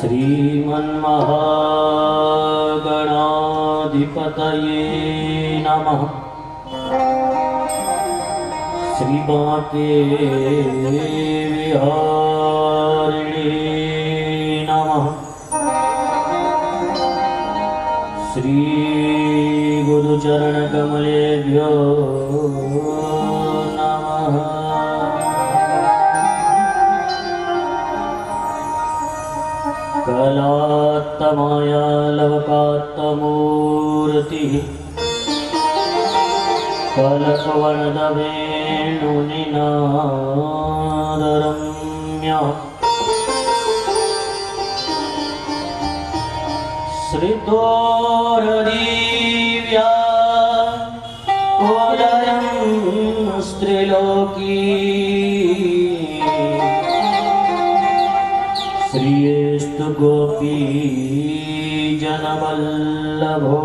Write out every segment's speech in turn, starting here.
श्रीमन्महागणाधिपतये नमः। श्री बांके विहारिणे नमः। श्री गुरुचरण कमलेभ्यो नमः। कलात्तमाया लवकात्तमूर्तिः कल्पवरदवेणुनिनादरम्यः श्रितोरदीव्या कोदरं स्त्रिलोकी श्रियेस्तु गोपी जनवल्लभो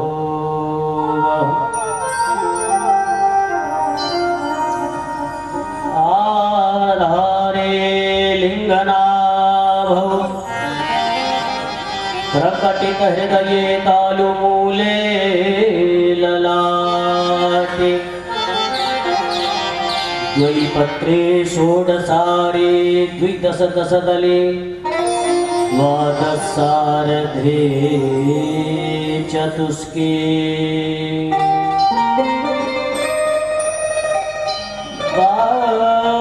आधारे लिंगनाभौ प्रकटित हृदये तालुमूले ललाटे द्वैपत्रे षोडशारे द्विदशदशदले द्वादशार्धे चतुष्के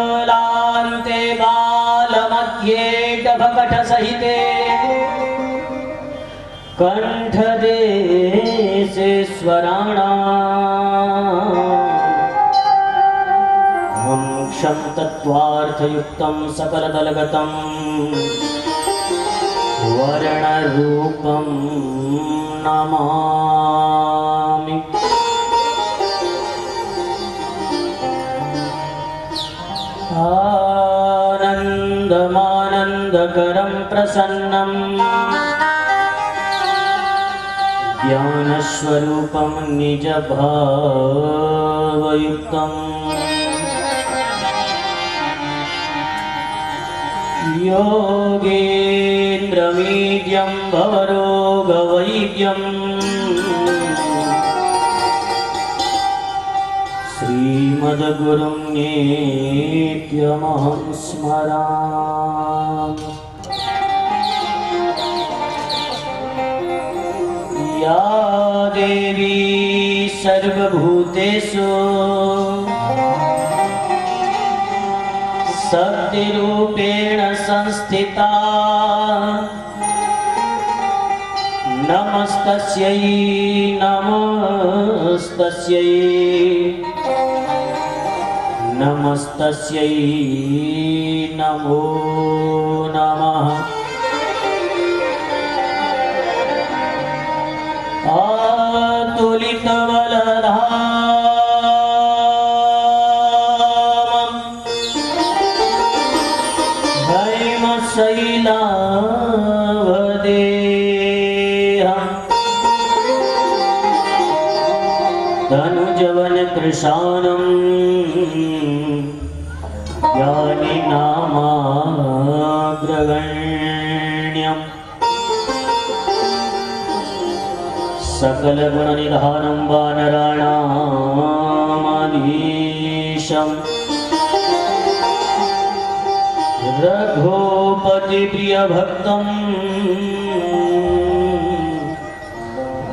बालान्ते बालमध्ये डभकटसहिते कण्ठदेशे स्वराणां क्षं तत्त्वार्थयुक्तं सकलदलगतं वर्णरूपं नमामि। आनन्दमानन्दकरं प्रसन्नं ज्ञानस्वरूपं निजभावयुक्तम् योगेन्द्रमीड्यं भवरोगवैद्यं श्रीमद्गुरुं नित्यमहं स्मरामि। या देवी सर्वभूतेषु शक्तिरूपेण संस्थिता नमस्तस्यै नमस्तस्यै नमस्तस्यै नमो नमः। अतुलितबलधामं हैमशैलावदेहं तनुजवन कृशानं ज्ञानिनामाग्रगण्यं सकलगुणनिधानं वानराणामधीशं रघुपतिप्रियभक्तं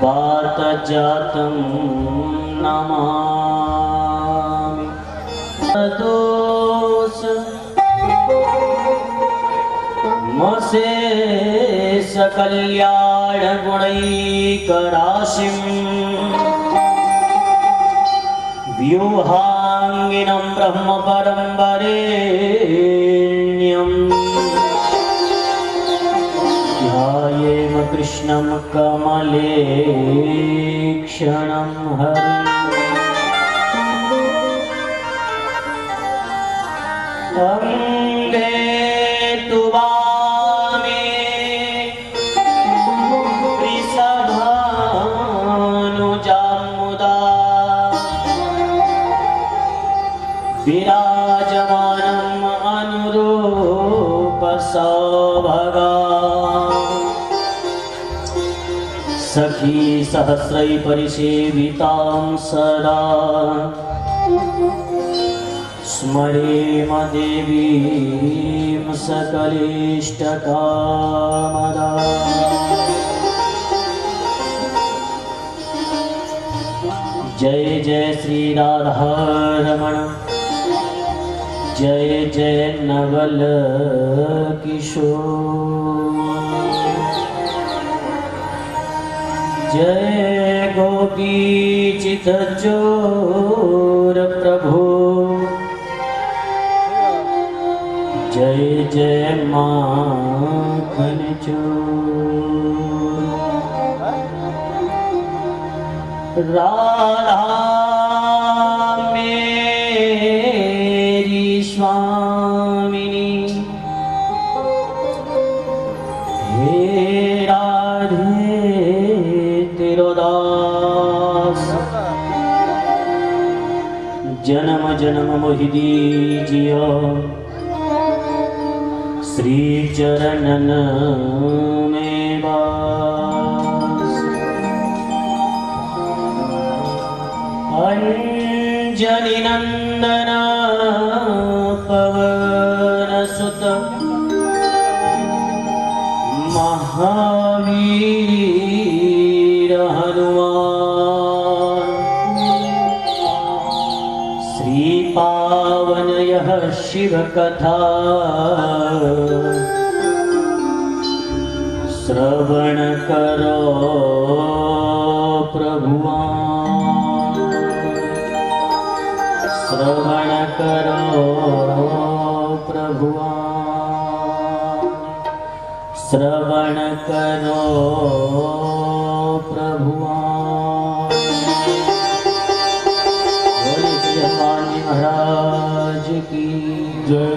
वातजातं नमामि। मशेष कल्याण गुणैकराशिं व्यूहांगिनं ब्रह्मपरं वरेण्यं ध्यायेम कृष्णं कमले क्षणं हरिम्। अंगे तु वामे वृषभानुजामुदा विराजमानम् अनुरूप सौभगा सखी सहस्रै परिसेवितां सदा स्मरेम देवीं सकलेष्टकामदा। जय जय श्री राधारमण, जय जय नवल किशोर, जय गोपी चितचोर प्रभु, जय जय माखन चोर। राधा मेरी स्वामिनी, हे राधे तेरो दास, जन्म जन्म मोहि दीजियो श्री चरणन में वास। अंजनी नंदन पवन सुत महावीर हनुमान, श्री पावन यह शिव कथा श्रवण करो प्रभुआन, श्रवण करो प्रभुआन, श्रवण करो प्रभुआन। बोलिए श्री हनुमान जी महाराज की जय।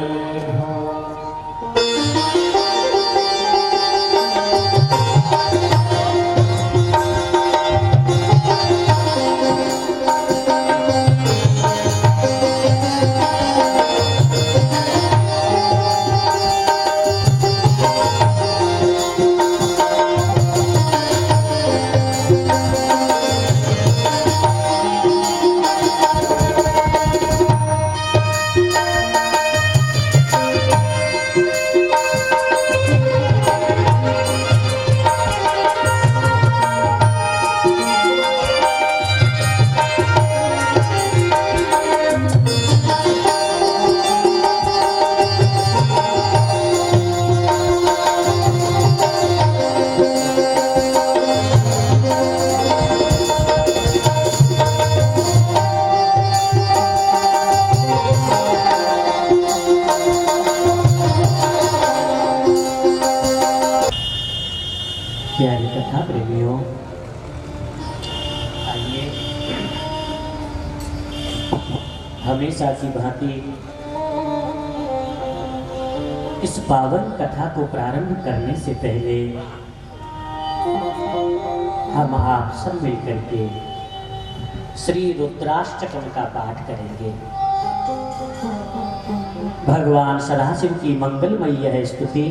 प्यारी कथा प्रेमियों, आइए हमेशा की भांति इस पावन कथा को प्रारंभ करने से पहले हम आप सब मिलकर के श्री रुद्राष्टकम का पाठ करेंगे। भगवान सदाशिव की मंगलमयी यह स्तुति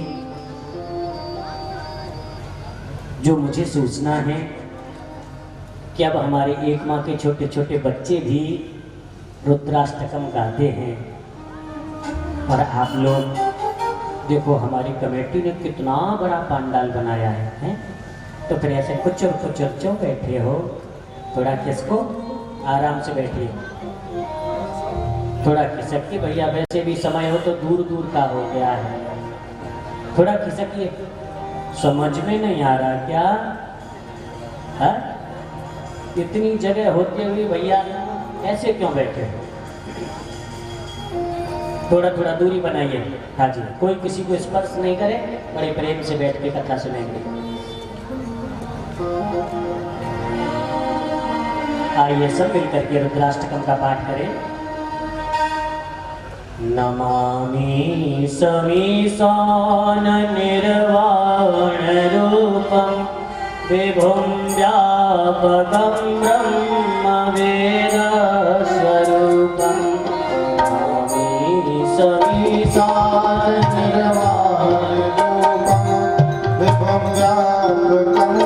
जो मुझे सूचना है कि अब हमारे एक माह के छोटे छोटे बच्चे भी रुद्राष्टकम गाते हैं। और आप लोग देखो, हमारी कमेटी ने कितना बड़ा पंडाल बनाया है? तो फिर ऐसे कुचर कुचर क्यों बैठे हो? थोड़ा किसको आराम से बैठिए, थोड़ा खिसक के। भैया वैसे भी समय हो तो दूर दूर का हो गया है, थोड़ा खिसकिए। समझ में नहीं आ रहा क्या? है इतनी जगह होते हुए भैया ऐसे क्यों बैठे हो? थोड़ा थोड़ा दूरी बनाइए। हाँ जी, कोई किसी को स्पर्श नहीं करे, बड़े प्रेम से बैठ के कथा सुनेंगे। आइए सब मिलकर के रुद्राष्टकम का पाठ करें। नमामि समीशान निर्वाण रूपं विभुं व्यापकं ब्रह्म वेद स्वरूपं। नमामि समीशान निर्वाण रूपं विभुं व्यापकं ब्रह्म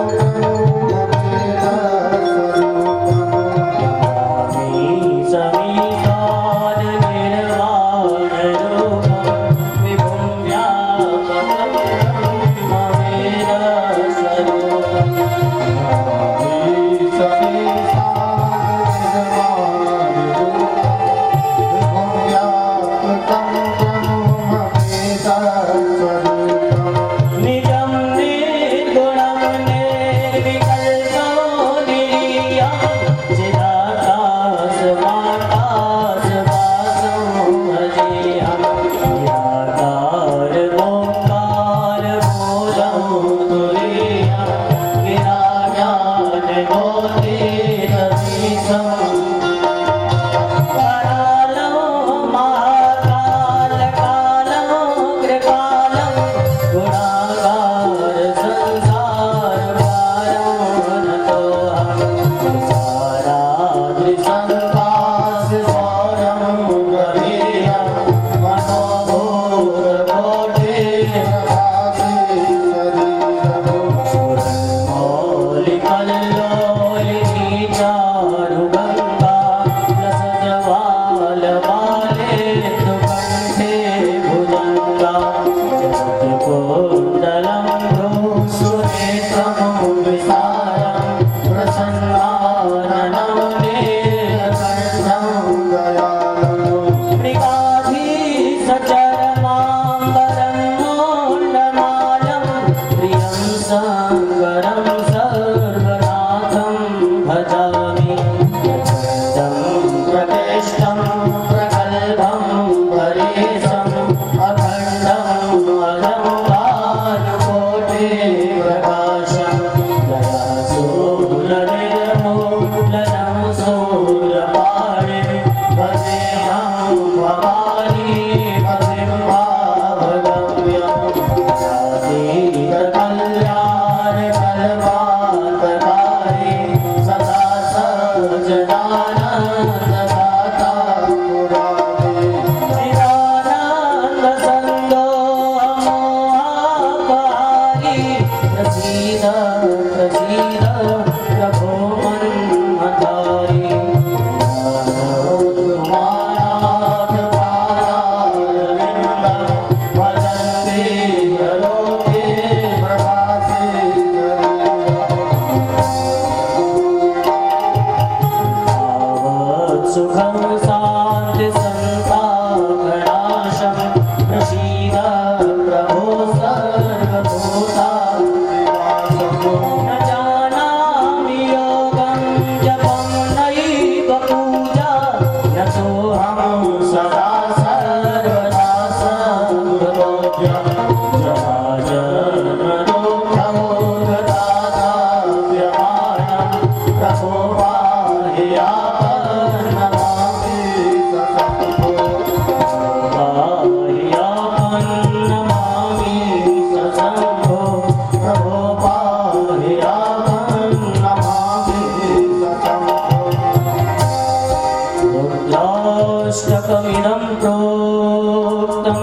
प्रोक्तम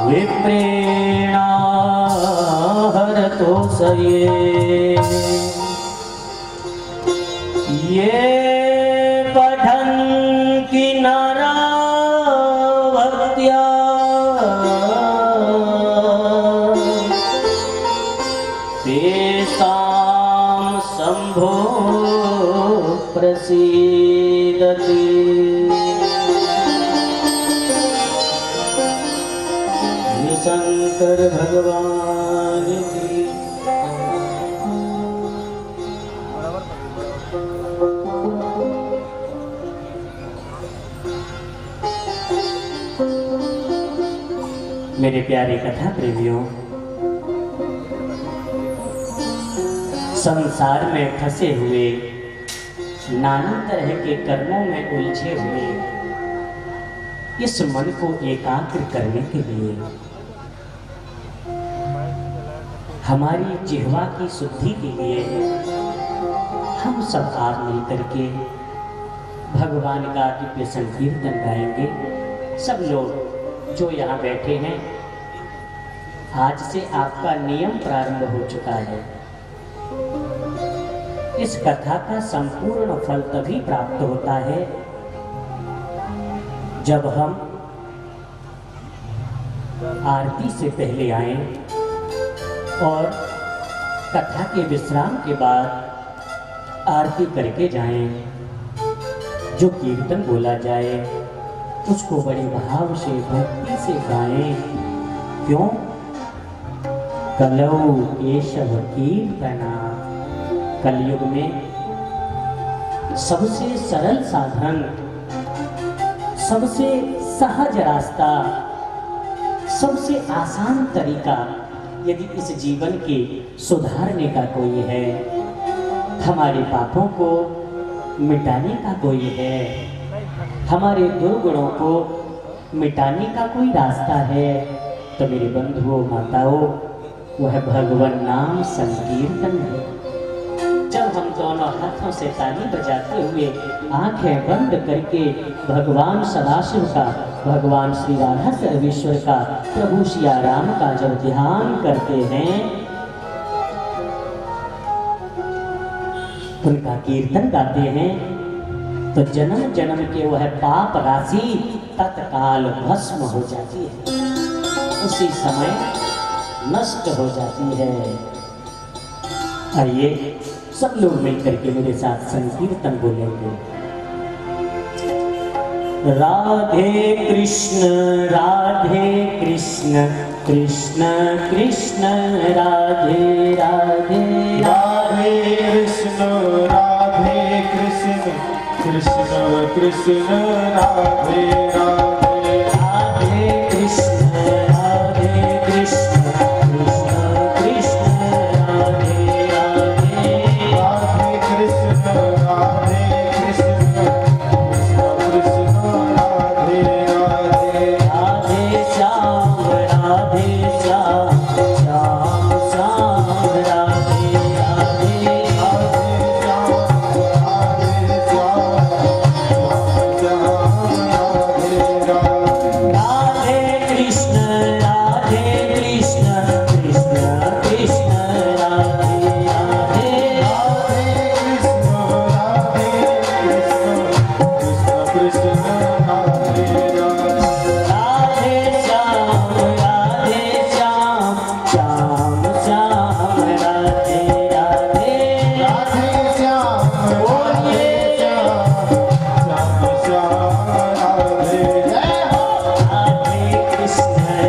विप्रेणा हरतो सये ये पठन्ति नरा भक्त्या तेषां शम्भो प्रसीदति। शंकर भगवान की। मेरे प्यारे कथा प्रेमियों, संसार में फंसे हुए, नाना तरह के कर्मों में उलझे हुए इस मन को एकाग्र करने के लिए, हमारी जिह्वा की शुद्धि के लिए हम सब आज मिलकर के भगवान का दिव्य संकीर्तन गाएंगे। सब लोग जो यहाँ बैठे हैं, आज से आपका नियम प्रारंभ हो चुका है। इस कथा का संपूर्ण फल तभी प्राप्त होता है जब हम आरती से पहले आएं और कथा के विश्राम के बाद आरती करके जाएं। जो कीर्तन बोला जाए उसको बड़े भाव से, भक्ति से गाएं। क्यों? कलौ केशव कीर्तना। कलयुग में सबसे सरल साधन, सबसे सहज रास्ता, सबसे आसान तरीका यदि इस जीवन के सुधारने का कोई है, हमारे पापों को मिटाने का कोई है, हमारे दुर्गुणों को मिटाने का कोई रास्ता है, तो मेरे बंधुओं माताओं, वह भगवान नाम संकीर्तन है। जब हम दोनों हाथों से ताली बजाते हुए आंखें बंद करके भगवान सदाशिव का, भगवान श्री राधा सर्वेश्वर का, प्रभु सिया राम का जब ध्यान करते हैं, उनका कीर्तन गाते हैं, तो जन्म जन्म के वह पाप राशि तत्काल भस्म हो जाती है, उसी समय नष्ट हो जाती है। आइए सब लोग मिलकर के मेरे साथ संकीर्तन बोलेंगे। राधे कृष्ण कृष्ण कृष्ण राधे राधे, राधे कृष्ण कृष्ण कृष्ण राधे राधे, राधे कृष्ण कृष्ण कृष्ण राधे राधे, राधे कृष्ण कृष्ण कृष्ण राधे राधे, राधे श्याम श्याम श्याम राधे राधे, राधे कृष्ण कृष्ण कृष्ण राधे राधे, राधे श्याम श्याम श्याम राधे राधे, बोलिए राधे कृष्ण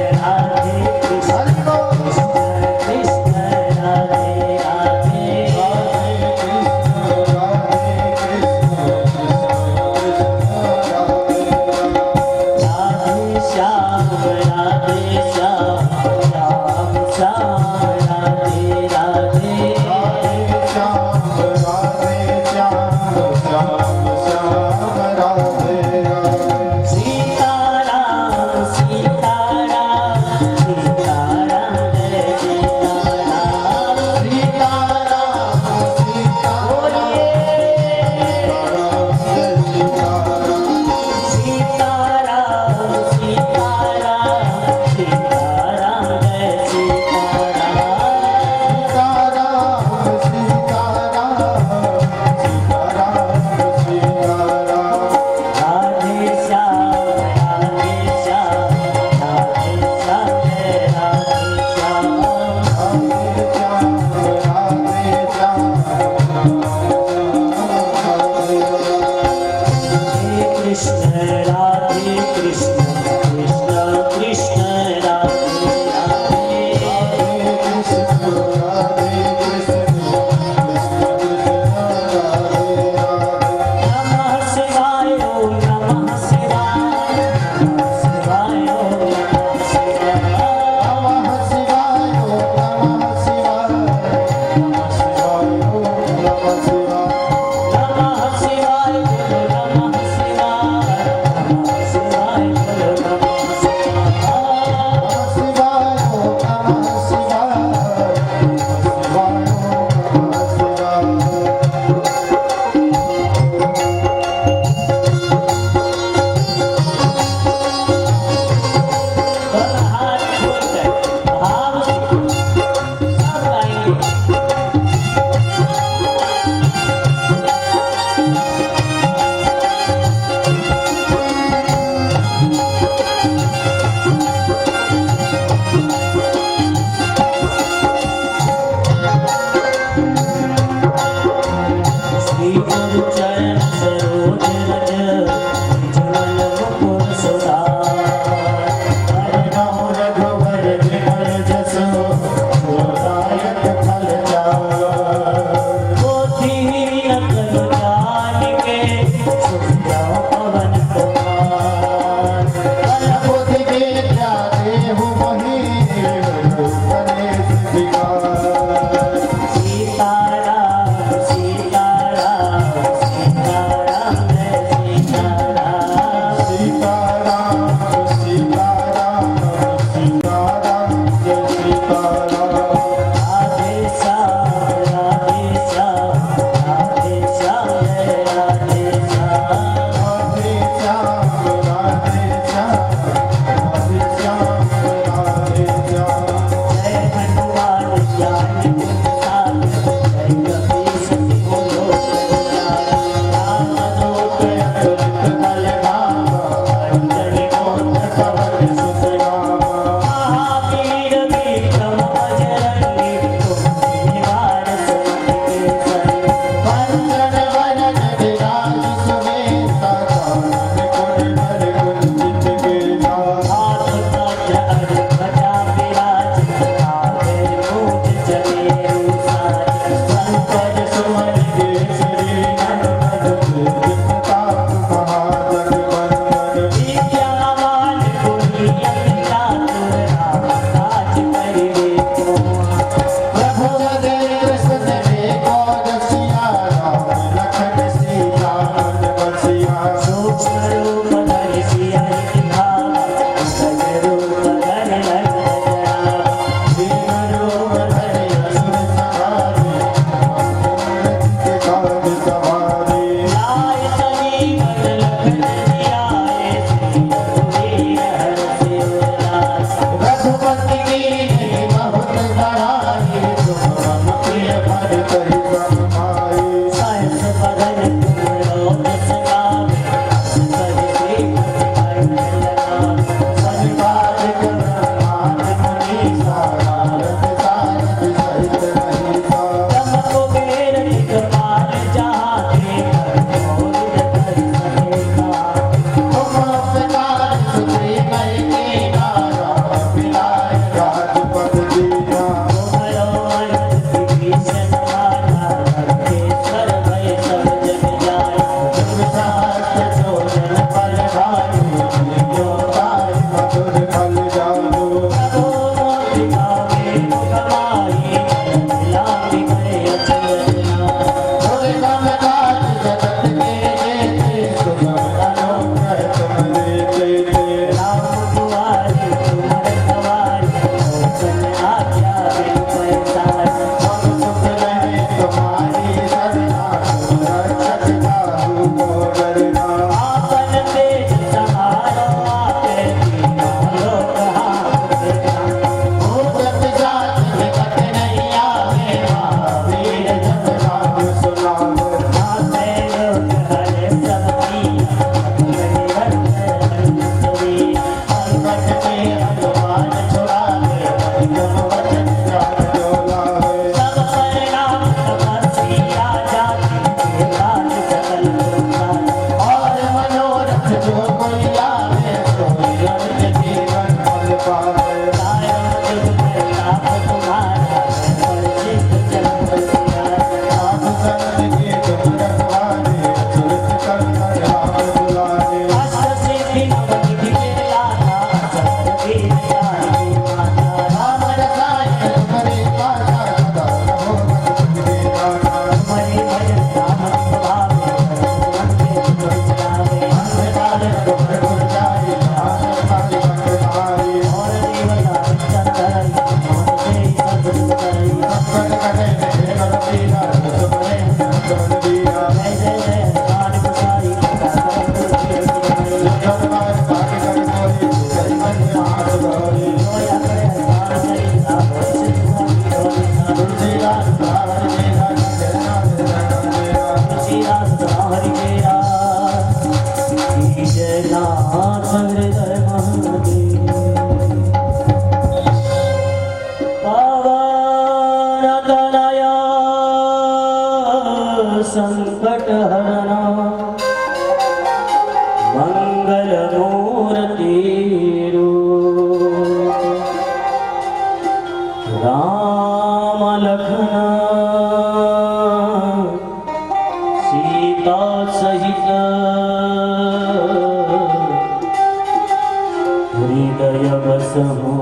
हृदय बसहु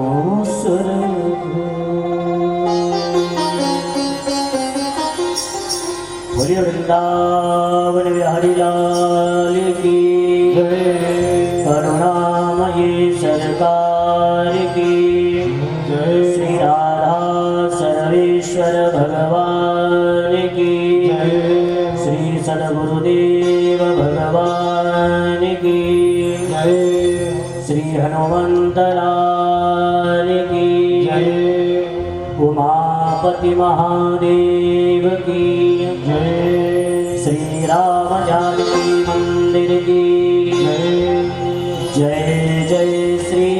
सुर बोलिए वृंदावन बिहारी लाल की जय करुणामयी सरकार की जय श्री राधा सर्वेश्वर भगवान की जय श्री सद्गुरुदेव भगवान की जय श्री हनुमंत लाल की जय उमापति महादेव की जय श्री राम जानकी मंदिर की जय जय जय श्री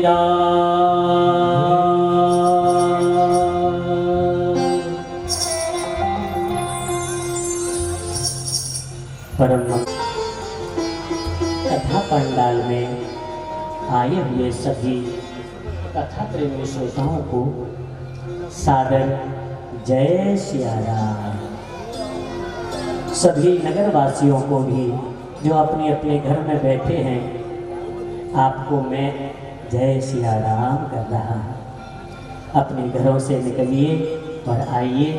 राम। परम कथा पंडाल में आए हुए सभी कथा प्रेमी श्रोताओं को सादर जय सिया राम। सभी नगर वासियों को भी जो अपने अपने घर में बैठे हैं, आपको मैं जय सिया राम कर रहा हूँ। अपने घरों से निकलिए और आइए,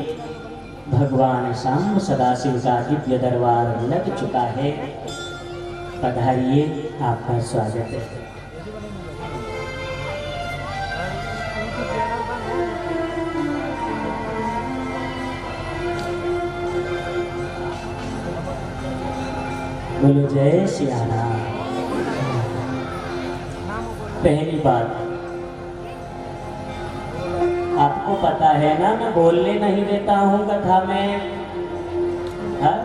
भगवान शाम सदाशिव का दिव्य दरबार लग चुका है। पधारिए, आपका स्वागत है। बोलो जय सिया राम। पहली बात, आपको पता है ना, मैं बोलने नहीं देता हूँ कथा में, हा?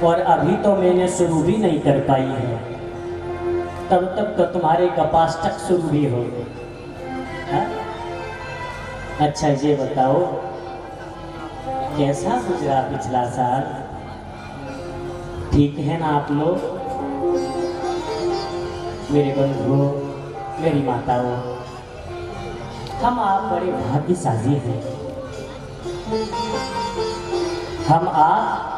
और अभी तो मैंने शुरू भी नहीं कर पाई है, तब तक तो तुम्हारे कपाष्टक शुरू भी हो। हा? अच्छा ये बताओ, कैसा गुजरा पिछला साल? ठीक है ना आप लोग? मेरे बंधुओं, मेरी माताओं, हम आप बड़े भाग्यशाली हैं। हम आप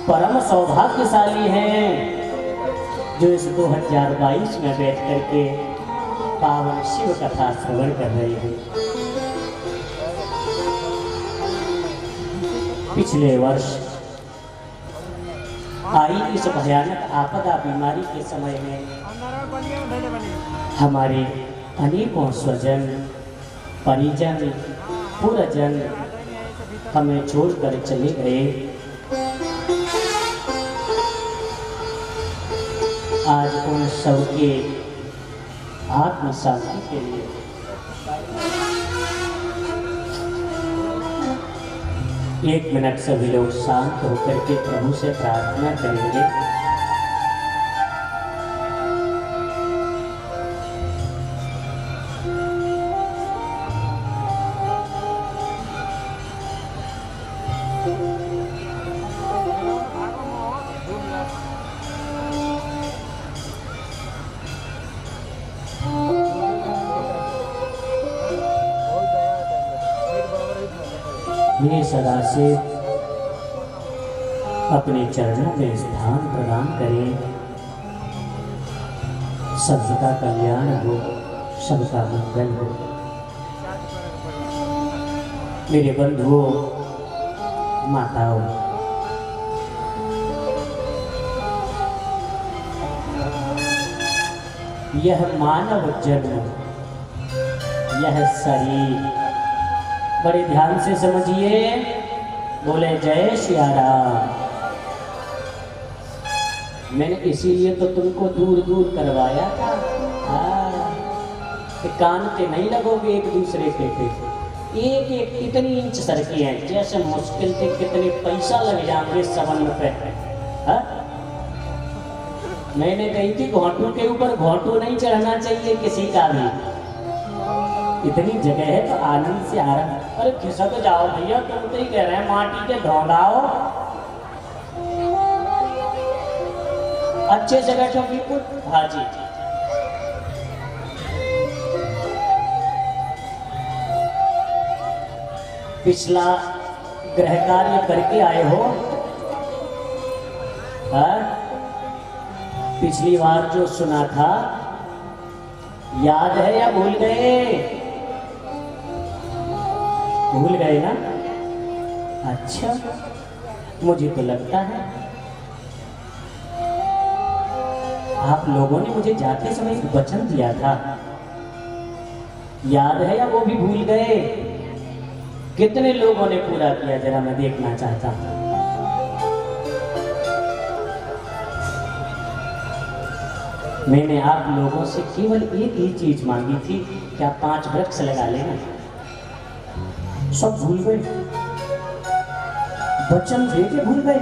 परम सौभाग्यशाली हैं जो इस 2022 में बैठ करके पावन शिव कथा श्रवण कर रहे हैं। पिछले वर्ष आई इस भयानक आपदा बीमारी के समय में हमारे अनेकों स्वजन, परिजन, पुरजन हमें छोड़कर चले गए। आज उन सबके आत्म शांति के लिए एक मिनट सभी लोग शांत होकर के प्रभु से प्रार्थना करेंगे। ये सदाशिव अपने चरणों में स्थान प्रदान करें। सबका कल्याण हो, सबका मंगल हो। मेरे बंधुओं, माताओं, यह मानव जन्म, यह शरीर, बड़े ध्यान से समझिए, बोले जय सिया राम। मैंने इसीलिए तो तुमको दूर दूर करवाया था, कान के नहीं लगोगे एक दूसरे के पे। एक एक कितनी इंच सड़कें हैं, जैसे मुश्किल से कितने पैसा लग जाएंगे सबन पे। हा? मैंने कही थी घोंटू के ऊपर घोंटू नहीं चढ़ना चाहिए किसी का भी। इतनी जगह है तो आनंद से आराम। अरे खिसक जाओ भैया, तुम तो ही कह रहे हैं माटी के ढोंगाओ। अच्छे से बैठो बिल्कुल। हाँ जी, पिछला ग्रह कार्य करके आए हो? हाँ? पिछली बार जो सुना था याद है या भूल गए? भूल गए ना? अच्छा, मुझे तो लगता है आप लोगों ने मुझे जाते समय एक वचन दिया था, याद है या वो भी भूल गए? कितने लोगों ने पूरा किया जरा मैं देखना चाहता हूं। मैंने आप लोगों से केवल एक ही चीज मांगी थी कि आप 5 वृक्ष लगा लेना। सब भूल गए, वचन दे के भूल गए,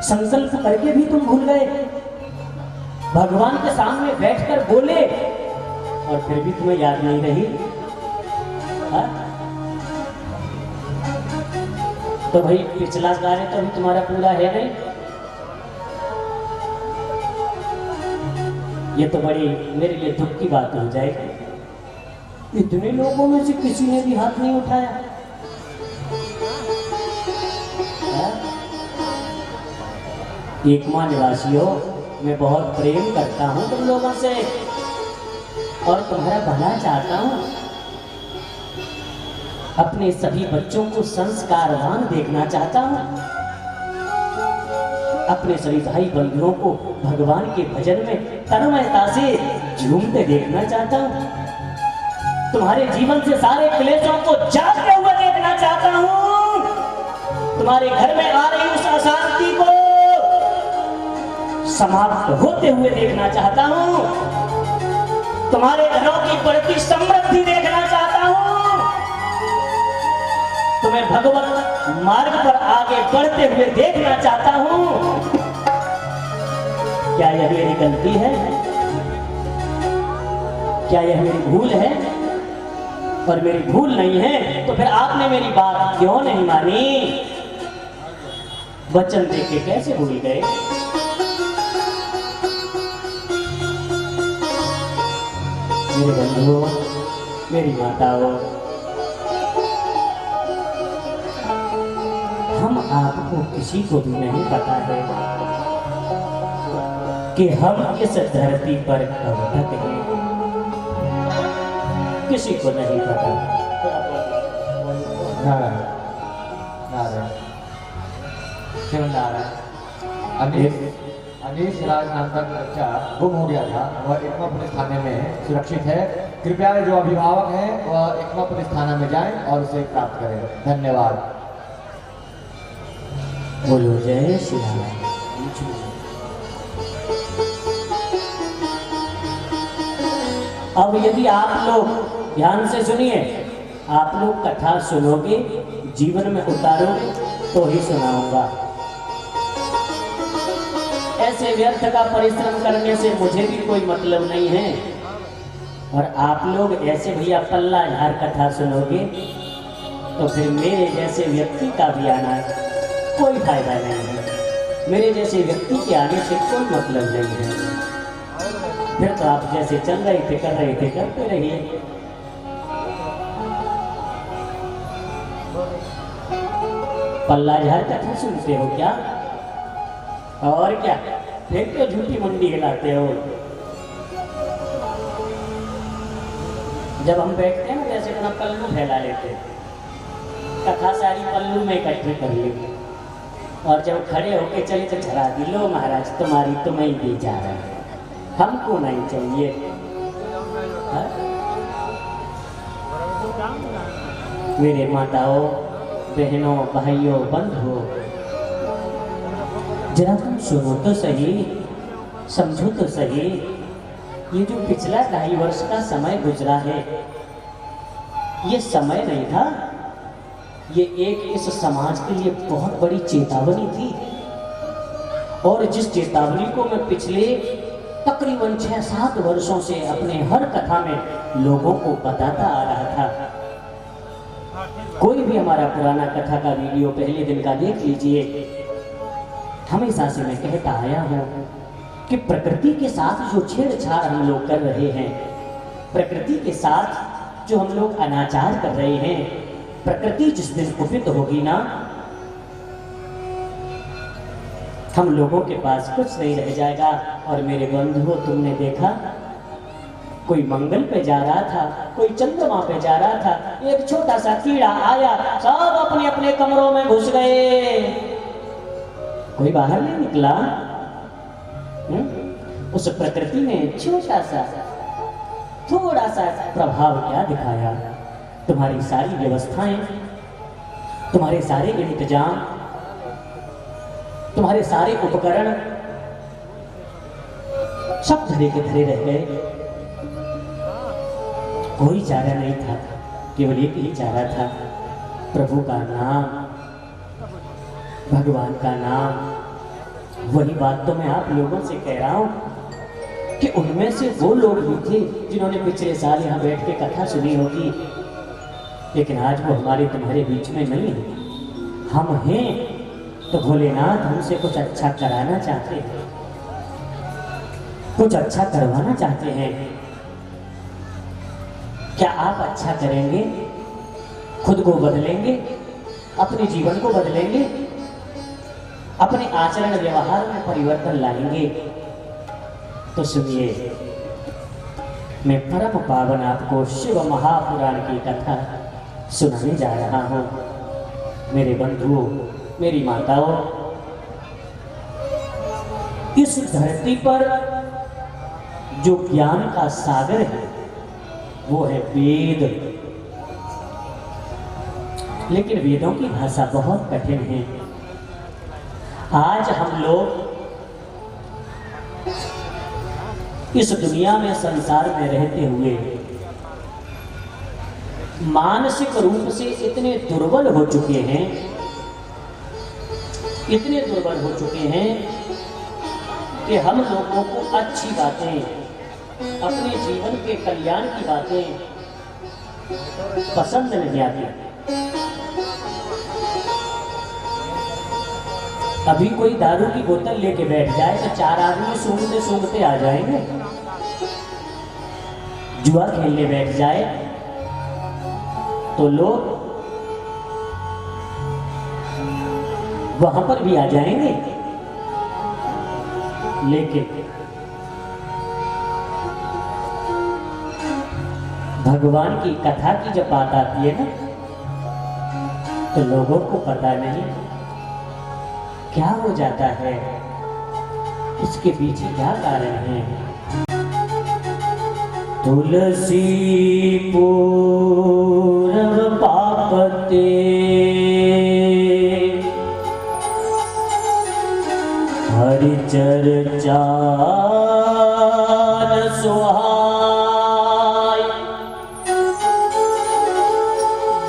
संकल्प करके भी तुम भूल गए, भगवान के सामने बैठकर बोले और फिर भी तुम्हें याद नहीं रही। हा? तो भाई पिछला कार्य तो अभी तुम्हारा पूरा है नहीं। ये तो बड़ी मेरे लिए दुख की बात हो जाएगी। इतने लोगों में से किसी ने भी हाथ नहीं उठाया। एकमा निवासियों, मैं बहुत प्रेम करता हूं तुम लोगों से और तुम्हारा भला चाहता हूं। अपने सभी बच्चों को संस्कारवान देखना चाहता हूं। अपने सभी भाई बंधुओं को भगवान के भजन में तन्मयता से झूमते देखना चाहता हूं। तुम्हारे जीवन से सारे क्लेशों को जाते हुए देखना चाहता हूं। तुम्हारे घर में आ रही उस अशांति को समाप्त होते हुए देखना चाहता हूं। तुम्हारे घरों की बढ़ती समृद्धि देखना चाहता हूं। तुम्हें भगवत मार्ग पर आगे बढ़ते हुए देखना चाहता हूं। क्या यह मेरी गलती है? क्या यह मेरी भूल है? और मेरी भूल नहीं है तो फिर आपने मेरी बात क्यों नहीं मानी? वचन देके कैसे भूल गए? मेरे बंधुओं, मेरी माताओं, हम आपको किसी को भी नहीं पता है कि हम इस धरती पर कब तक हैं। किसी को नहीं पता। नारायण नारायण शिव नारायण। अनीश राज नाम का बच्चा गुम हो गया था। वह एकमा पुलिस थाने में सुरक्षित है। कृपया जो अभिभावक हैं वह एकमा पुलिस थाना में जाएं और उसे प्राप्त करें। धन्यवाद। बोलो जय श्री राम। अब यदि आप लोग ध्यान से सुनिए, आप लोग कथा सुनोगे, जीवन में उतारोगे तो ही सुनाऊंगा। ऐसे व्यर्थ का परिश्रम करने से मुझे भी कोई मतलब नहीं है। और आप लोग ऐसे भैया पल्ला झाड़ कथा सुनोगे तो फिर मेरे जैसे व्यक्ति का भी आना कोई फायदा नहीं है। मेरे जैसे व्यक्ति के आने से कोई मतलब नहीं है। फिर तो आप जैसे चल रहे थे, कर रहे थे, करते रहिए। पल्ला झाड़ कथा सुनते हो क्या? और क्या? फिर तो झूठी मुंडी हिलाते हो। जब हम बैठते हैं ना, जैसे अपना पल्लू फैला लेते, कथा सारी पल्लू में इकट्ठे कर लेते, और जब खड़े होके चले तो झरा दी, लो महाराज तुम्हारी तुम्हें दी जा रहा है, हमको नहीं चाहिए। मेरे माताओं, बहनों, भाइयों, बंधुओं, जरा तुम सुनो तो सही, समझो तो सही। ये जो पिछला 2.5 वर्ष का समय गुजरा है, ये समय नहीं था, ये एक इस समाज के लिए बहुत बड़ी चेतावनी थी। और जिस चेतावनी को मैं पिछले तकरीबन 6-7 वर्षों से अपने हर कथा में लोगों को बताता आ रहा था। कोई भी हमारा पुराना कथा का वीडियो पहले दिन का देख लीजिए। हमेशा से मैं कहता आया हूं कि प्रकृति के साथ जो छेड़छाड़ हम लोग कर रहे हैं, प्रकृति के साथ जो हम लोग अनाचार कर रहे हैं, प्रकृति जिस दिन कुपित होगी ना, हम लोगों के पास कुछ नहीं रह जाएगा। और मेरे बंधुओं, तुमने देखा, कोई मंगल पे जा रहा था, कोई चंद्रमा पे जा रहा था, एक छोटा सा कीड़ा आया, सब अपने अपने कमरों में घुस गए, कोई बाहर नहीं निकला। उस प्रकृति ने छोटा सा, थोड़ा सा प्रभाव क्या दिखाया? तुम्हारी सारी व्यवस्थाएं, तुम्हारे सारे इंतजाम, तुम्हारे सारे उपकरण सब धरे के धरे रह गए। कोई चारा नहीं था, केवल एक ही चारा था, प्रभु का नाम, भगवान का नाम। वही बात तो मैं आप लोगों से कह रहा हूं कि उनमें से वो लोग भी थे जिन्होंने पिछले साल यहाँ बैठ के कथा सुनी होगी, लेकिन आज वो हमारे तुम्हारे बीच में नहीं है। हम हैं तो भोलेनाथ हमसे कुछ अच्छा कराना चाहते हैं, कुछ अच्छा करवाना चाहते हैं। क्या आप अच्छा करेंगे? खुद को बदलेंगे, अपने जीवन को बदलेंगे, अपने आचरण व्यवहार में परिवर्तन लाएंगे? तो सुनिए, मैं परम पावन आपको शिव महापुराण की कथा सुनाने जा रहा हूं। मेरे बंधुओं, मेरी माताओं, इस धरती पर जो ज्ञान का सागर है वो है वेद। लेकिन वेदों की भाषा बहुत कठिन है। आज हम लोग इस दुनिया में, संसार में रहते हुए मानसिक रूप से इतने दुर्बल हो चुके हैं, इतने दुर्बल हो चुके हैं कि हम लोगों को अच्छी बातें, अपने जीवन के कल्याण की बातें पसंद नहीं आती। अभी कोई दारू की बोतल लेके बैठ जाए तो चार आदमी सूंघते सूंघते आ जाएंगे। जुआ खेलने बैठ जाए तो लोग वहां पर भी आ जाएंगे। लेकिन भगवान की कथा की जब बात आती है ना, तो लोगों को पता नहीं क्या हो जाता है, इसके पीछे क्या कारण है। तुलसी पूर्व पापते हरि चर्चा सुहाय,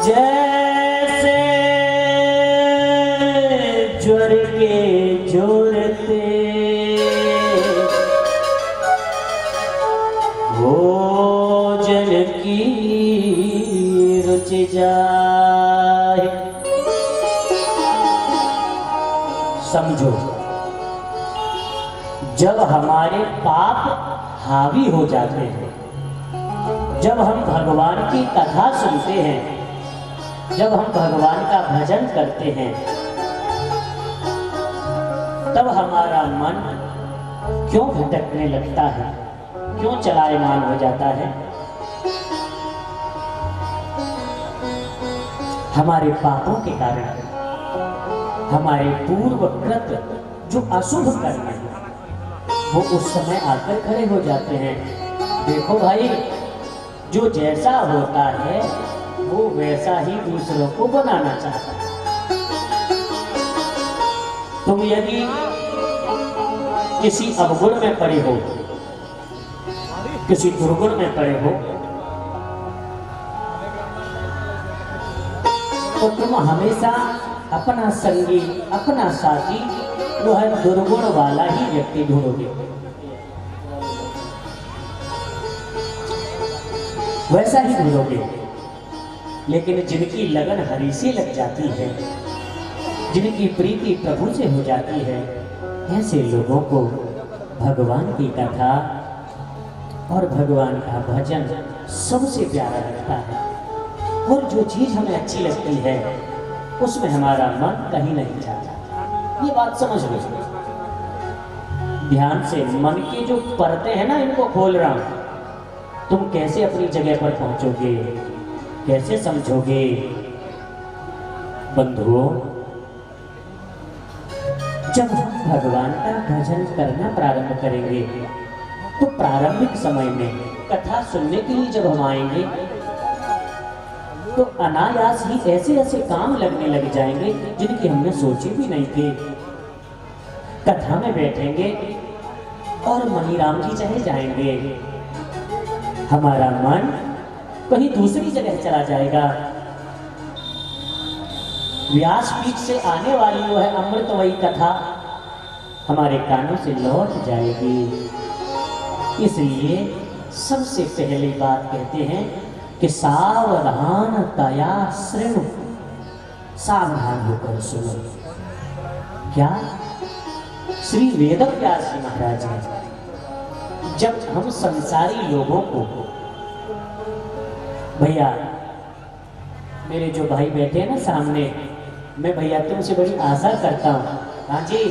जैसे ज्वर के जोरते भोजन की रुचि जाए। समझो, जब हमारे पाप हावी हो जाते हैं, जब हम भगवान की कथा सुनते हैं, जब हम भगवान का भजन करते हैं, तब हमारा मन क्यों भटकने लगता है, क्यों चलायमान हो जाता है? हमारे पापों के कारण, हमारे पूर्व कृत जो अशुभ कर्म है वो उस समय आकर खड़े हो जाते हैं। देखो भाई, जो जैसा होता है वो वैसा ही दूसरों को बनाना चाहता है। तुम यदि किसी अवगुण में पड़े हो, किसी दुर्गुण में पड़े हो, तो तुम हमेशा अपना संगी, अपना साथी वो है दुर्गुण वाला ही व्यक्ति ढूंढोगे, वैसा ही ढूंढोगे। लेकिन जिनकी लगन हरि से लग जाती है, जिनकी प्रीति प्रभु से हो जाती है, ऐसे लोगों को भगवान की कथा और भगवान का भजन सबसे प्यारा लगता है। और जो चीज हमें अच्छी लगती है उसमें हमारा मन कहीं नहीं जाता। ये बात समझ लो। ध्यान से मन की जो परतें हैं ना, इनको खोल रहा हूं। तुम कैसे अपनी जगह पर पहुंचोगे, कैसे समझोगे? बंधुओं, जब हम भगवान का भजन करना प्रारंभ करेंगे तो प्रारंभिक समय में कथा सुनने के लिए जब हम आएंगे तो अनायास ही ऐसे ऐसे काम लगने लग जाएंगे जिनकी हमने सोचे भी नहीं थे। कथा में बैठेंगे और मणिराम जी चले जाएंगे, हमारा मन कहीं दूसरी जगह चला जाएगा। व्यासपीठ से आने वाली वो है अमृतमयी कथा हमारे कानों से लौट जाएगी। इसलिए सबसे पहली बात कहते हैं कि सावधानतया शृणु, सावधान होकर सुनो। क्या? श्री वेदव्यास जी महाराज ने जब हम संसारी लोगों को, भैया मेरे जो भाई बैठे हैं ना सामने, मैं भैया तुमसे बड़ी आशा करता हूं। हाँ जी,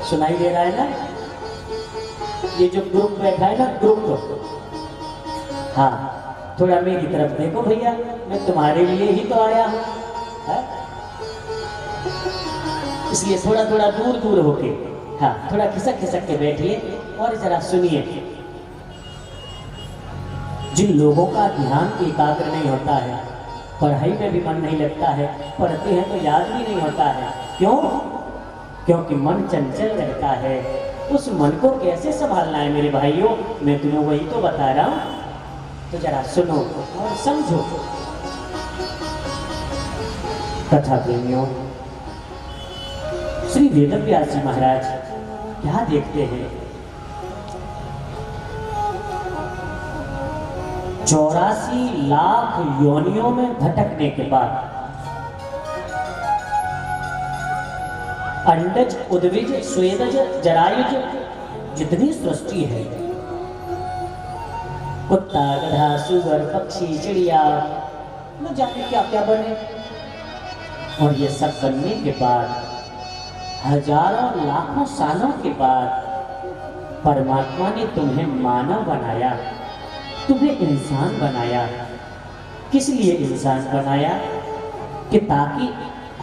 सुनाई दे रहा है ना? ये जो ग्रुप बैठा है ना, ग्रुप, हाँ थोड़ा मेरी तरफ देखो भैया, मैं तुम्हारे लिए ही तो आया हूं, इसलिए थोड़ा थोड़ा दूर दूर होके, हाँ थोड़ा खिसक खिसक के बैठिए और जरा सुनिए। जिन लोगों का ध्यान एकाग्र नहीं होता है, पढ़ाई में भी मन नहीं लगता है, पढ़ते हैं तो याद भी नहीं होता है। क्यों? क्योंकि मन चंचल रहता है। उस मन को कैसे संभालना है मेरे भाइयों, मैं तुम्हें वही तो बता रहा हूं, तो जरा सुनो और समझो। कथा प्रेमियों, श्री वेदव्यास जी महाराज क्या देखते हैं? 84 लाख योनियों में भटकने के बाद अंडज, उद्भिज, स्वेदज, जरायुज, जितनी सृष्टि है, कुत्ता, गधा, सुअर, पक्षी, चिड़िया, न जाने क्या क्या बने, और ये सब बनने के बाद हजारों लाखों सालों के बाद परमात्मा ने तुम्हें मानव बनाया, तुम्हें इंसान बनाया। किस लिए इंसान बनाया? कि ताकि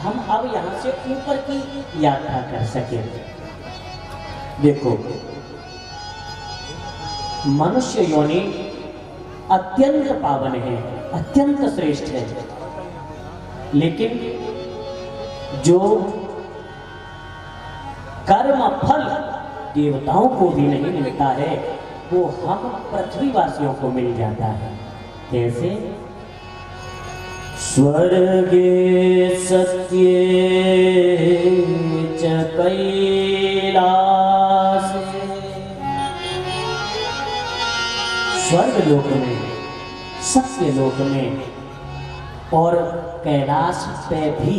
हम अब यहां से ऊपर की यात्रा कर सके। देखो, मनुष्य योनि अत्यंत पावन है, अत्यंत श्रेष्ठ है, लेकिन जो कर्म फल देवताओं को भी नहीं मिलता है, वो हम पृथ्वीवासियों को मिल जाता है। कैसे? स्वर्गे सत्ये च कैलासे, स्वर्ग लोक में, सत्य लोक में और कैलाश पे भी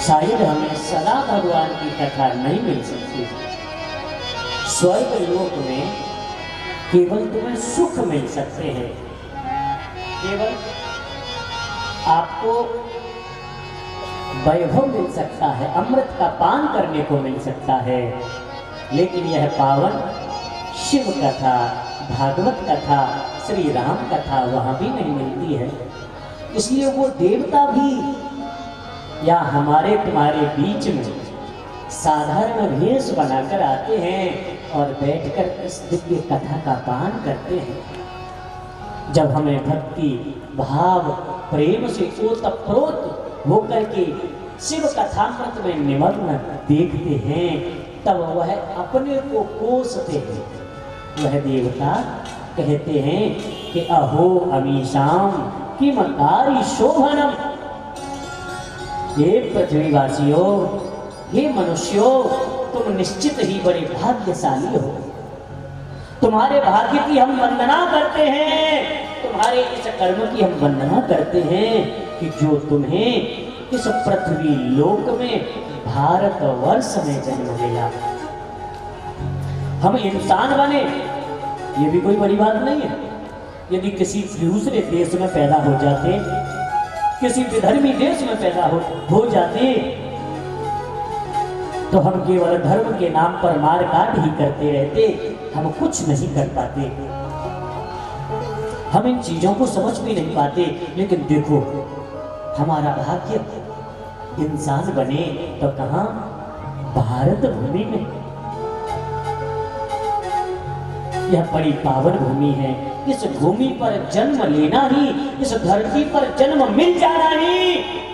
शायद हमें सदा भगवान की कथा नहीं मिल सकती। स्वर्ग लोक में केवल तुम्हें सुख मिल सकते हैं, केवल आपको वैभव मिल सकता है, अमृत का पान करने को मिल सकता है, लेकिन यह पावन शिव कथा, भागवत कथा, श्री राम कथा वहां भी नहीं मिलती है। इसलिए वो देवता भी या हमारे तुम्हारे बीच में साधारण भेष बनाकर आते हैं और बैठकर इस दिव्य कथा का पान करते हैं। जब हमें भक्ति भाव प्रेम से ओतप्रोत होकर के शिव कथामृत में निमग्न देखते हैं, तब वह अपने को कोसते हैं। वह देवता कहते हैं कि अहो अमीशाम किम कारी शोभनम। हे पृथ्वीवासियों, हे मनुष्यों, तुम निश्चित ही बड़े भाग्यशाली हो। तुम्हारे भाग्य की हम वंदना करते हैं, तुम्हारे इस कर्म की हम वंदना करते हैं कि जो तुम्हें इस पृथ्वी लोक में भारतवर्ष में जन्म दिया। हम इंसान बने, ये भी कोई बड़ी बात नहीं है। यदि किसी दूसरे देश में पैदा हो जाते, किसी विधर्मी देश में पैदा हो जाते, तो हम केवल धर्म के नाम पर मार काट ही करते रहते, हम कुछ नहीं कर पाते, हम इन चीजों को समझ भी नहीं पाते। लेकिन देखो हमारा भाग्य इंसान बने तो कहां, भारत भूमि में। यह बड़ी पावन भूमि है, इस भूमि पर जन्म लेना ही, इस धरती पर जन्म मिल जाना ही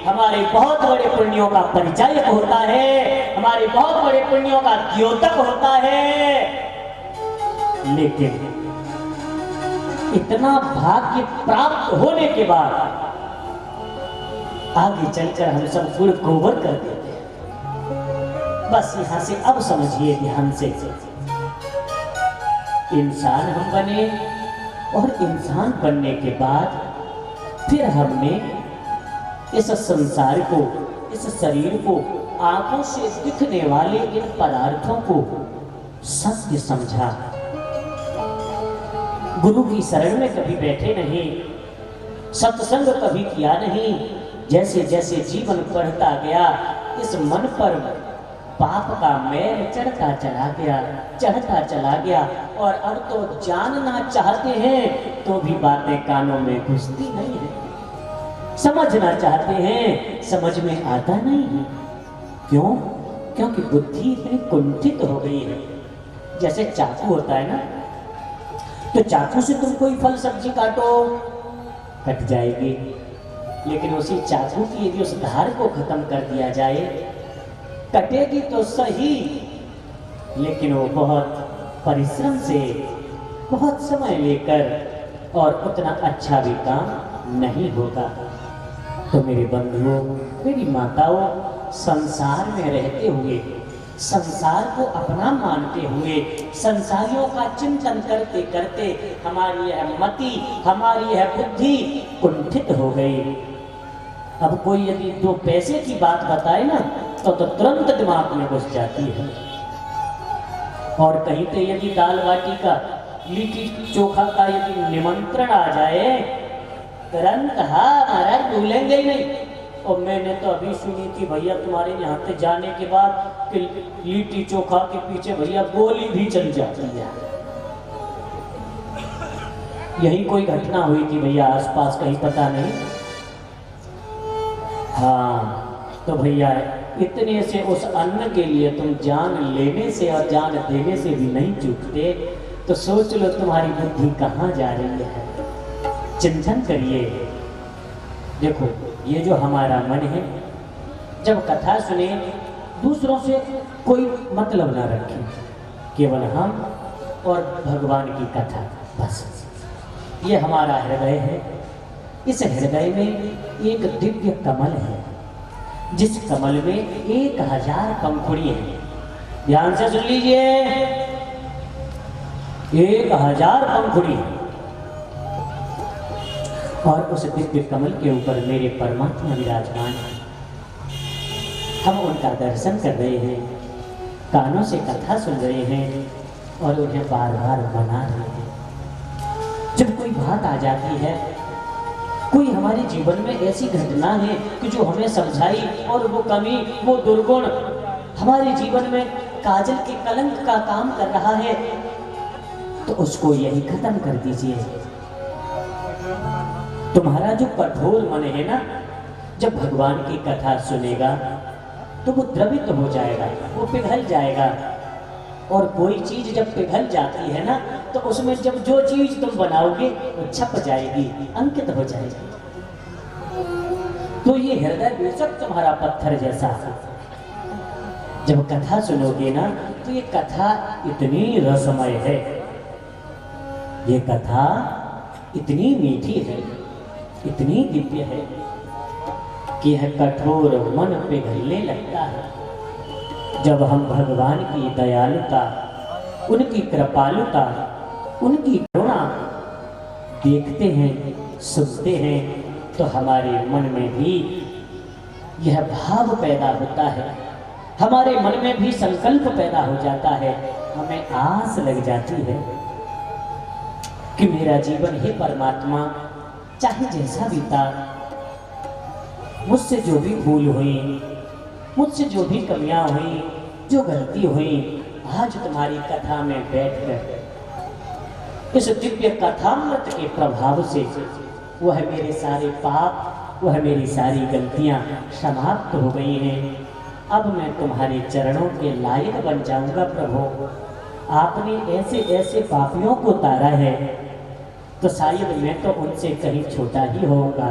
हमारे बहुत बड़े पुण्यों का परिचायक होता है, हमारे बहुत बड़े पुण्यों का द्योतक होता है। लेकिन इतना भाग्य प्राप्त होने के बाद आगे चलकर हम सब गुड़ गोबर कर देते हैं। बस यहां से अब समझिए ध्यान से, इंसान हम बने और इंसान बनने के बाद फिर हमने इस संसार को, इस शरीर को, आंखों से दिखने वाले इन पदार्थों को सत्य समझा। गुरु की शरण में कभी बैठे नहीं, सत्संग कभी किया नहीं। जैसे जैसे जीवन बढ़ता गया, इस मन पर पाप का मैल चढ़ता चला गया और अब तो जानना चाहते हैं तो भी बातें कानों में घुसती नहीं है, समझना चाहते हैं समझ में आता नहीं है। क्यों? क्योंकि बुद्धि इतनी कुंठित हो गई है। जैसे चाकू होता है ना, तो चाकू से तुम कोई फल सब्जी काटो, कट जाएगी, लेकिन उसी चाकू की यदि उस धार को खत्म कर दिया जाए, कटेगी तो सही, लेकिन वो बहुत परिश्रम से, बहुत समय लेकर और उतना अच्छा भी काम नहीं होगा। तो मेरे बंधुओं, मेरी माताओं, संसार में रहते हुए, संसार को अपना मानते हुए, संसारियों का चिंतन करते करते हमारी यह मति, हमारी यह बुद्धि कुंठित हो गई। अब कोई यदि 2 पैसे की बात बताए ना तो तुरंत दिमाग में घुस जाती है। और कहीं पे यदि दाल बाटी का, लिट्टी चोखा का यदि निमंत्रण आ जाए, तुरंत हाँ महाराज भूलेंगे ही नहीं। और मैंने तो अभी सुनी थी भैया तुम्हारे यहाँ से जाने के बाद कि लिट्टी चोखा के पीछे भैया गोली भी चल जाती है। यही कोई घटना हुई थी भैया आसपास, कहीं पता नहीं। हाँ तो भैया इतने से उस अन्न के लिए तुम जान लेने से और जान देने से भी नहीं चूकते, तो सोच लो तुम्हारी बुद्धि कहाँ जा रही है। चिंतन करिए। देखो ये जो हमारा मन है, जब कथा सुने दूसरों से कोई मतलब ना रखें, केवल हम और भगवान की कथा, बस ये हमारा हृदय है। इस हृदय में एक दिव्य कमल है, जिस कमल में 1000 पंखुड़ी है। ध्यान से सुन लीजिए, 1000 पंखुड़ी है। और उस दिव्य कमल के ऊपर मेरे परमात्मा विराजमान है। हम उनका दर्शन कर रहे हैं, कानों से कथा सुन रहे हैं और उन्हें बार बार मना रहे हैं। जब कोई बात आ जाती है, कोई हमारे जीवन में ऐसी घटना है कि जो हमें समझाई और वो कमी, वो दुर्गुण हमारे जीवन में काजल के कलंक का काम कर रहा है, तो उसको यही खत्म कर दीजिए। तुम्हारा जो कठोर मन है ना, जब भगवान की कथा सुनेगा तो वो द्रवित हो जाएगा, वो पिघल जाएगा। और कोई चीज जब पिघल जाती है ना, तो उसमें जब जो चीज तुम बनाओगे वो छप जाएगी, अंकित हो जाएगी। तो ये हृदय बेशक तुम्हारा पत्थर जैसा है। जब कथा सुनोगे ना, तो ये कथा इतनी रसमय है, ये कथा इतनी मीठी है, इतनी दिव्य है कि यह कठोर मन पिघलने लगता है। जब हम भगवान की दयालुता, उनकी कृपालुता, उनकी करुणा देखते हैं, सुनते हैं, तो हमारे मन में भी यह भाव पैदा होता है, हमारे मन में भी संकल्प पैदा हो जाता है, हमें आस लग जाती है कि मेरा जीवन ही परमात्मा चाहे जैसा बीता, मुझसे जो भी भूल हुई, मुझसे जो भी कमियां हुई, जो गलती हुई, आज तुम्हारी कथा में बैठकर इस दिव्य कथामृत के प्रभाव से वह मेरे सारे पाप, वह मेरी सारी गलतियां समाप्त हो गई हैं। अब मैं तुम्हारे चरणों के लायक बन जाऊंगा प्रभु। आपने ऐसे ऐसे पापियों को तारा है, तो शायद मैं तो उनसे कहीं छोटा ही होऊंगा।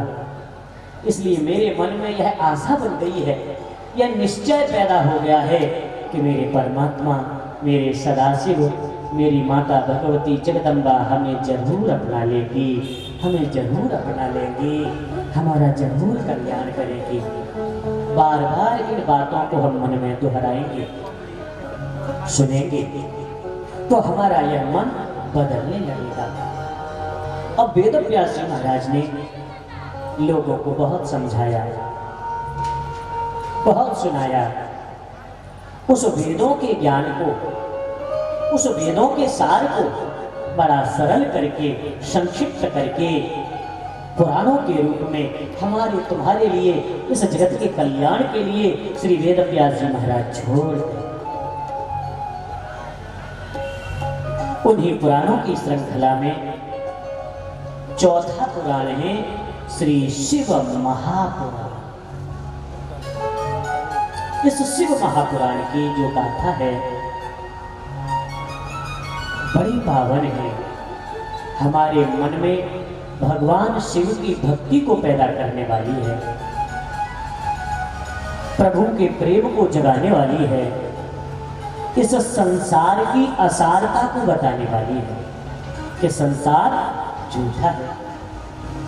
इसलिए मेरे मन में यह आशा बन गई है, यह निश्चय पैदा हो गया है कि मेरे परमात्मा, मेरे सदाशिव, मेरी माता भगवती जगदम्बा हमें जरूर अपना लेगी, हमें जरूर अपना लेंगी, हमारा जरूर कल्याण करेगी। बार बार इन बातों को हम मन में दोहराएंगे, सुनेंगे, तो हमारा यह मन बदलने लगेगा। अब वेदव्यास जी महाराज ने लोगों को बहुत समझाया, बहुत सुनाया। उस वेदों के ज्ञान को, उस वेदों के सार को बड़ा सरल करके, संक्षिप्त करके पुराणों के रूप में हमारे तुम्हारे लिए, इस जगत के कल्याण के लिए श्री वेदव्यास जी महाराज छोड़ गए। उन्हीं पुराणों की श्रृंखला में चौथा पुराण है श्री शिव महापुराण। इस शिव महापुराण की जो गाथा है बड़ी पावन है, हमारे मन में भगवान शिव की भक्ति को पैदा करने वाली है, प्रभु के प्रेम को जगाने वाली है, इस संसार की असारता को बताने वाली है कि संसार झूठा है,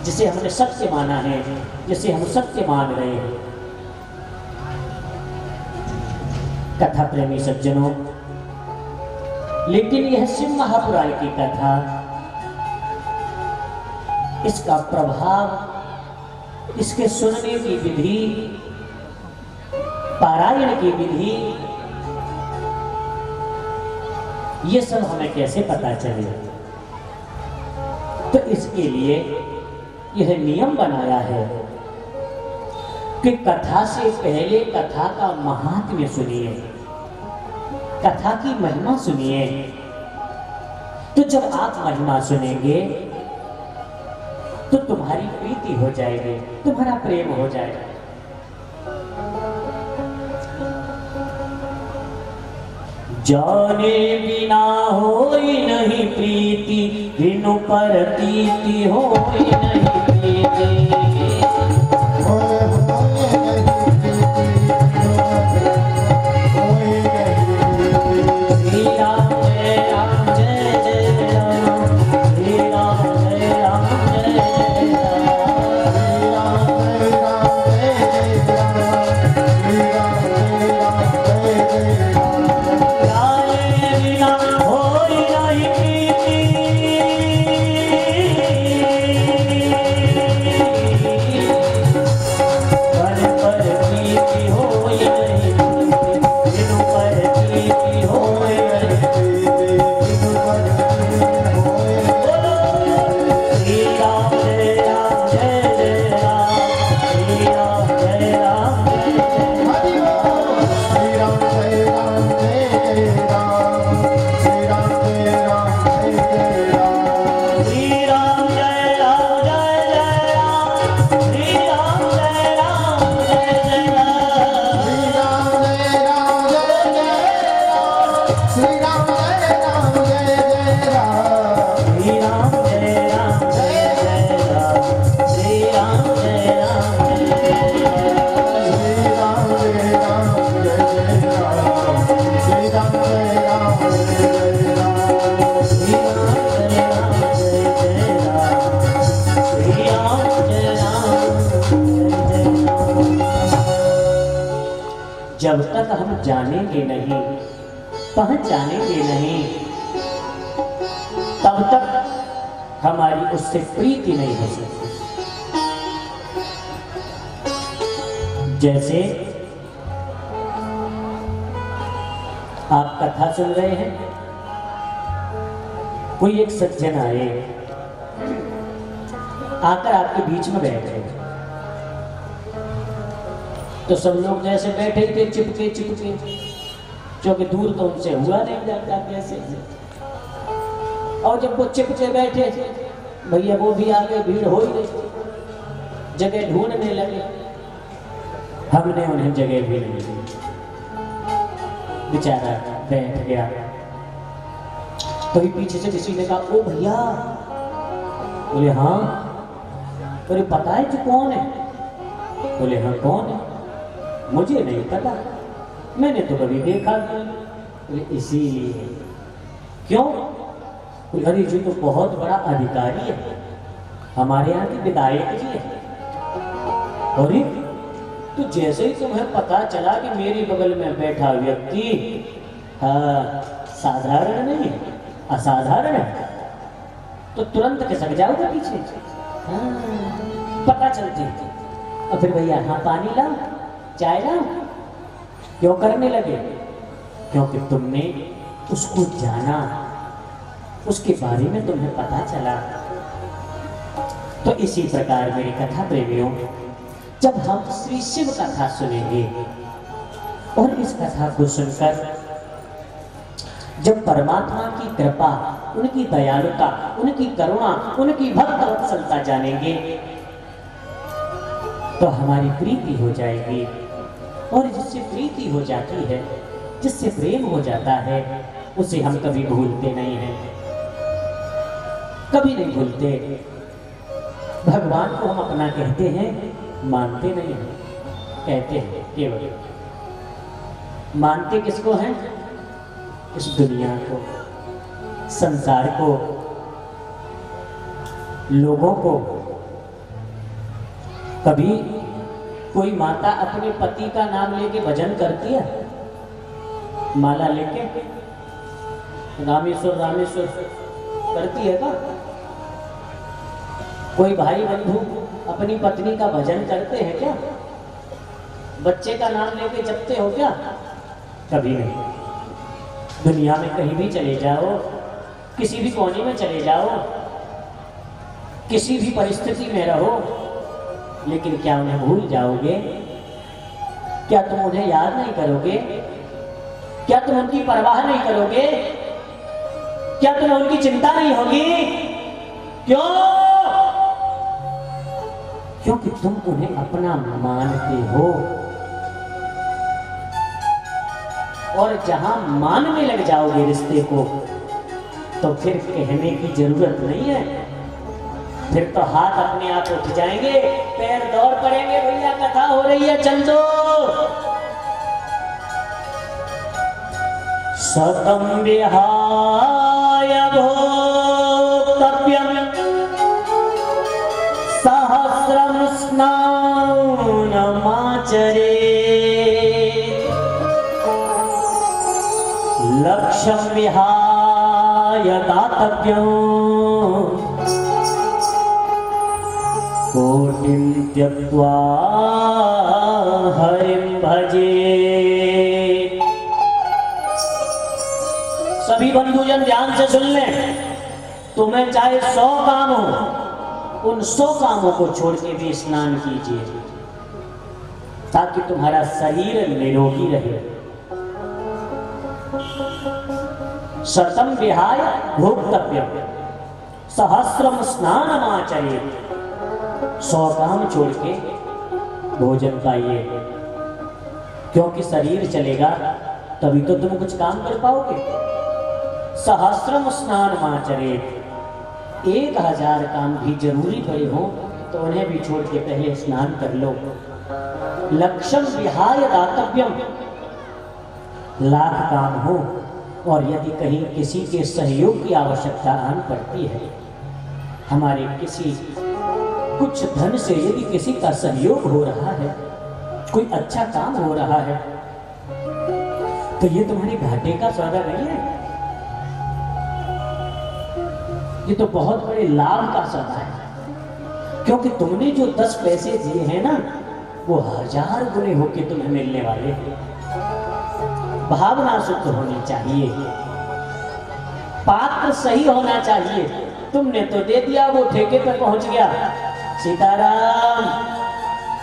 जिसे हमने सत्य माना है, जिसे हम सत्य मान रहे हैं। कथा प्रेमी सज्जनों, लेकिन यह शिव महापुराण की कथा, इसका प्रभाव, इसके सुनने की विधि, पारायण की विधि, ये सब हमें कैसे पता चले? तो इसके लिए यह नियम बनाया है कि कथा से पहले कथा का महात्म्य सुनिए, कथा की महिमा सुनिए। तो जब आप महिमा सुनेंगे तो तुम्हारी प्रीति हो जाएगी, तुम्हारा प्रेम हो जाएगा। जाने बिना होई नहीं प्रीति, बिनु परतीति होई नहीं प्रीति। जब तक हम जानेंगे नहीं, पहचानेंगे नहीं, तब तक हमारी उससे प्रीति नहीं हो सकती। जैसे आप कथा सुन रहे हैं, कोई एक सज्जन आए, आकर आपके बीच में बैठे, तो सब लोग जैसे बैठे थे चिपके चिपके, क्योंकि दूर तो उनसे हुआ नहीं जाता कैसे। और जब वो चिपके बैठे भैया वो भी आगे भीड़ हो ही रही, जगह ढूंढने लगे। हमने उन्हें जगह भी नहीं दी, बेचारा बैठ गया। तभी पीछे से किसी ने कहा ओ भैया। बोले हाँ। बोले पता है तू कौन है? बोले हाँ कौन है? मुझे नहीं पता, मैंने तो कभी देखा नहीं। बोले इसीलिए। क्यों? बोले अरे जी तो बहुत बड़ा अधिकारी है, हमारे यहाँ के विधायक जी है। अरे तो जैसे ही तुम्हें पता चला कि मेरे बगल में बैठा व्यक्ति हाँ साधारण नहीं है, असाधारण है, तो तुरंत खिसक जाओगे पीछे। हाँ, पता चलती। और फिर भैया हाँ पानी लाओ, चाय लाओ, क्यों करने लगे? क्योंकि तुमने उसको जाना, उसके बारे में तुम्हें पता चला। तो इसी प्रकार मेरी कथा प्रेमियों, जब हम श्री शिव कथा सुनेंगे और इस कथा को सुनकर जब परमात्मा की कृपा, उनकी दयालुता, उनकी करुणा, उनकी भक्त वत्सलता जानेंगे तो हमारी प्रीति हो जाएगी। और जिससे प्रीति हो जाती है, जिससे प्रेम हो जाता है, उसे हम कभी भूलते नहीं हैं, कभी नहीं भूलते। भगवान को हम अपना कहते हैं, मानते नहीं हैं, कहते हैं केवल। मानते किसको हैं? इस दुनिया को, संसार को, लोगों को। कभी कोई माता अपने पति का नाम लेके भजन करती है, माला लेके रामेश्वर रामेश्वर करती है का? कोई भाई बंधु अपनी पत्नी का भजन करते हैं क्या? बच्चे का नाम लेके जपते हो क्या? कभी नहीं। दुनिया में कहीं भी चले जाओ, किसी भी कोने में चले जाओ, किसी भी परिस्थिति में रहो, लेकिन क्या उन्हें भूल जाओगे? क्या तुम उन्हें याद नहीं करोगे? क्या तुम उनकी परवाह नहीं करोगे? क्या तुम्हें उनकी चिंता नहीं होगी? क्यों? क्योंकि तुम उन्हें अपना मानते हो। और जहां मानने लग जाओगे रिश्ते को, तो फिर कहने की जरूरत नहीं है। फिर तो हाथ अपने आप उठ जाएंगे, पैर दौड़ पड़ेंगे, भैया कथा हो रही है चल दो। सतम विहाय भोक्तव्यम सहस्रम स्नानमाचरे लक्ष्यं विहाय दातव्यं कोटिं त्यक्त्वा हरिं भजे। सभी बंधुजन ध्यान से सुन लें। तुम्हें चाहे 100 काम हो, उन 100 कामों को छोड़ के भी स्नान कीजिए, ताकि तुम्हारा शरीर निरोगी रहे। शतम विहाय भोक्तव्यम सहस्रम स्नानमाचरेत्। 100 काम छोड़ के भोजन पाइए, क्योंकि शरीर चलेगा तभी तो तुम कुछ काम कर पाओगे। सहस्रम स्नानमाचरेत्। 1000 काम भी जरूरी पड़े हो तो उन्हें भी छोड़ के पहले स्नान कर लो। लक्ष्यम विहाय दातव्यम। लाख काम हो और यदि कहीं किसी के सहयोग की आवश्यकता आन पड़ती है, हमारे किसी कुछ धन से यदि किसी का सहयोग हो रहा है, कोई अच्छा काम हो रहा है, तो ये तुम्हारे घाटे का सौदा नहीं है, ये तो बहुत बड़े लाभ का सौदा है। क्योंकि तुमने जो 10 पैसे दिए हैं ना, वो 1000 गुने होके तुम्हें मिलने वाले हैं। भावना शुद्ध होनी चाहिए, पात्र सही होना चाहिए। तुमने तो दे दिया, वो ठेके पर पहुंच गया, सीताराम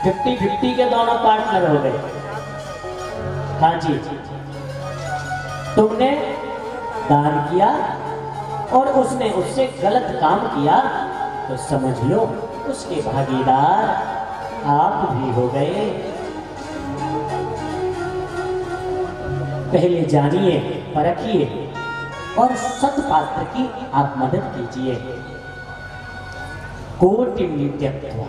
50-50 के दोनों पार्टनर हो गए। हाँ जी, तुमने दान किया और उसने उससे गलत काम किया तो समझ लो उसके भागीदार आप भी हो गए। पहले जानिए, परखिए और सत्पात्र की आप मदद कीजिए। कोटि त्यक्त्वा,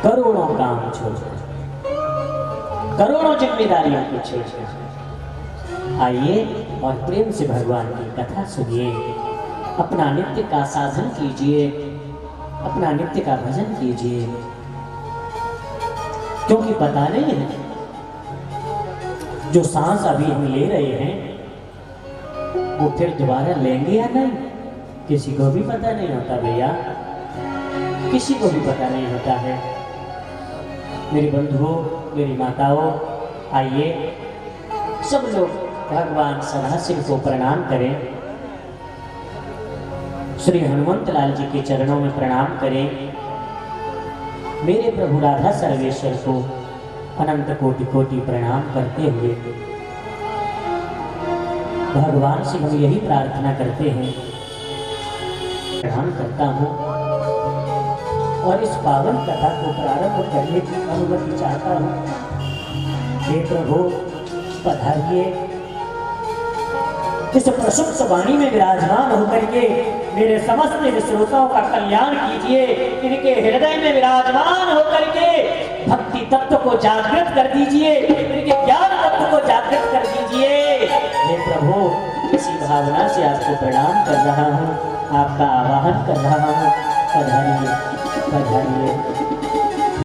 करोड़ों काम छोड़कर, करोड़ों जिम्मेदारियों को छोड़कर आइए और प्रेम से भगवान की कथा सुनिए। अपना नित्य का साधन कीजिए, अपना नित्य का भजन कीजिए, क्योंकि पता नहीं है जो सांस अभी हम ले रहे हैं वो फिर दोबारा लेंगे या नहीं, किसी को भी पता नहीं होता भैया, किसी को भी पता नहीं होता है। मेरे बंधुओं, मेरी माताओं, आइए सब लोग भगवान सदाशिव को प्रणाम करें, श्री हनुमंत लाल जी के चरणों में प्रणाम करें। मेरे प्रभु राधा सर्वेश्वर को अनंत कोटि कोटि प्रणाम करते हुए भगवान से हम यही प्रार्थना करते हैं, प्रणाम करता हूँ और इस पावन कथा को प्रारंभ करने की अनुमति चाहता हूँ। हे प्रभु पधारिए, इस प्रशुद्ध वाणी में विराजमान होकर के मेरे समस्त श्रोताओं का कल्याण कीजिए। इनके हृदय में विराजमान होकर के भक्ति तत्व को जागृत कर दीजिए, इनके ज्ञान तत्व को जागृत कर दीजिए। हे प्रभु, इसी भावना से आपको प्रणाम कर रहा हूँ, आपका आवाहन कर रहा हूँ। पधारिए, पधारिए।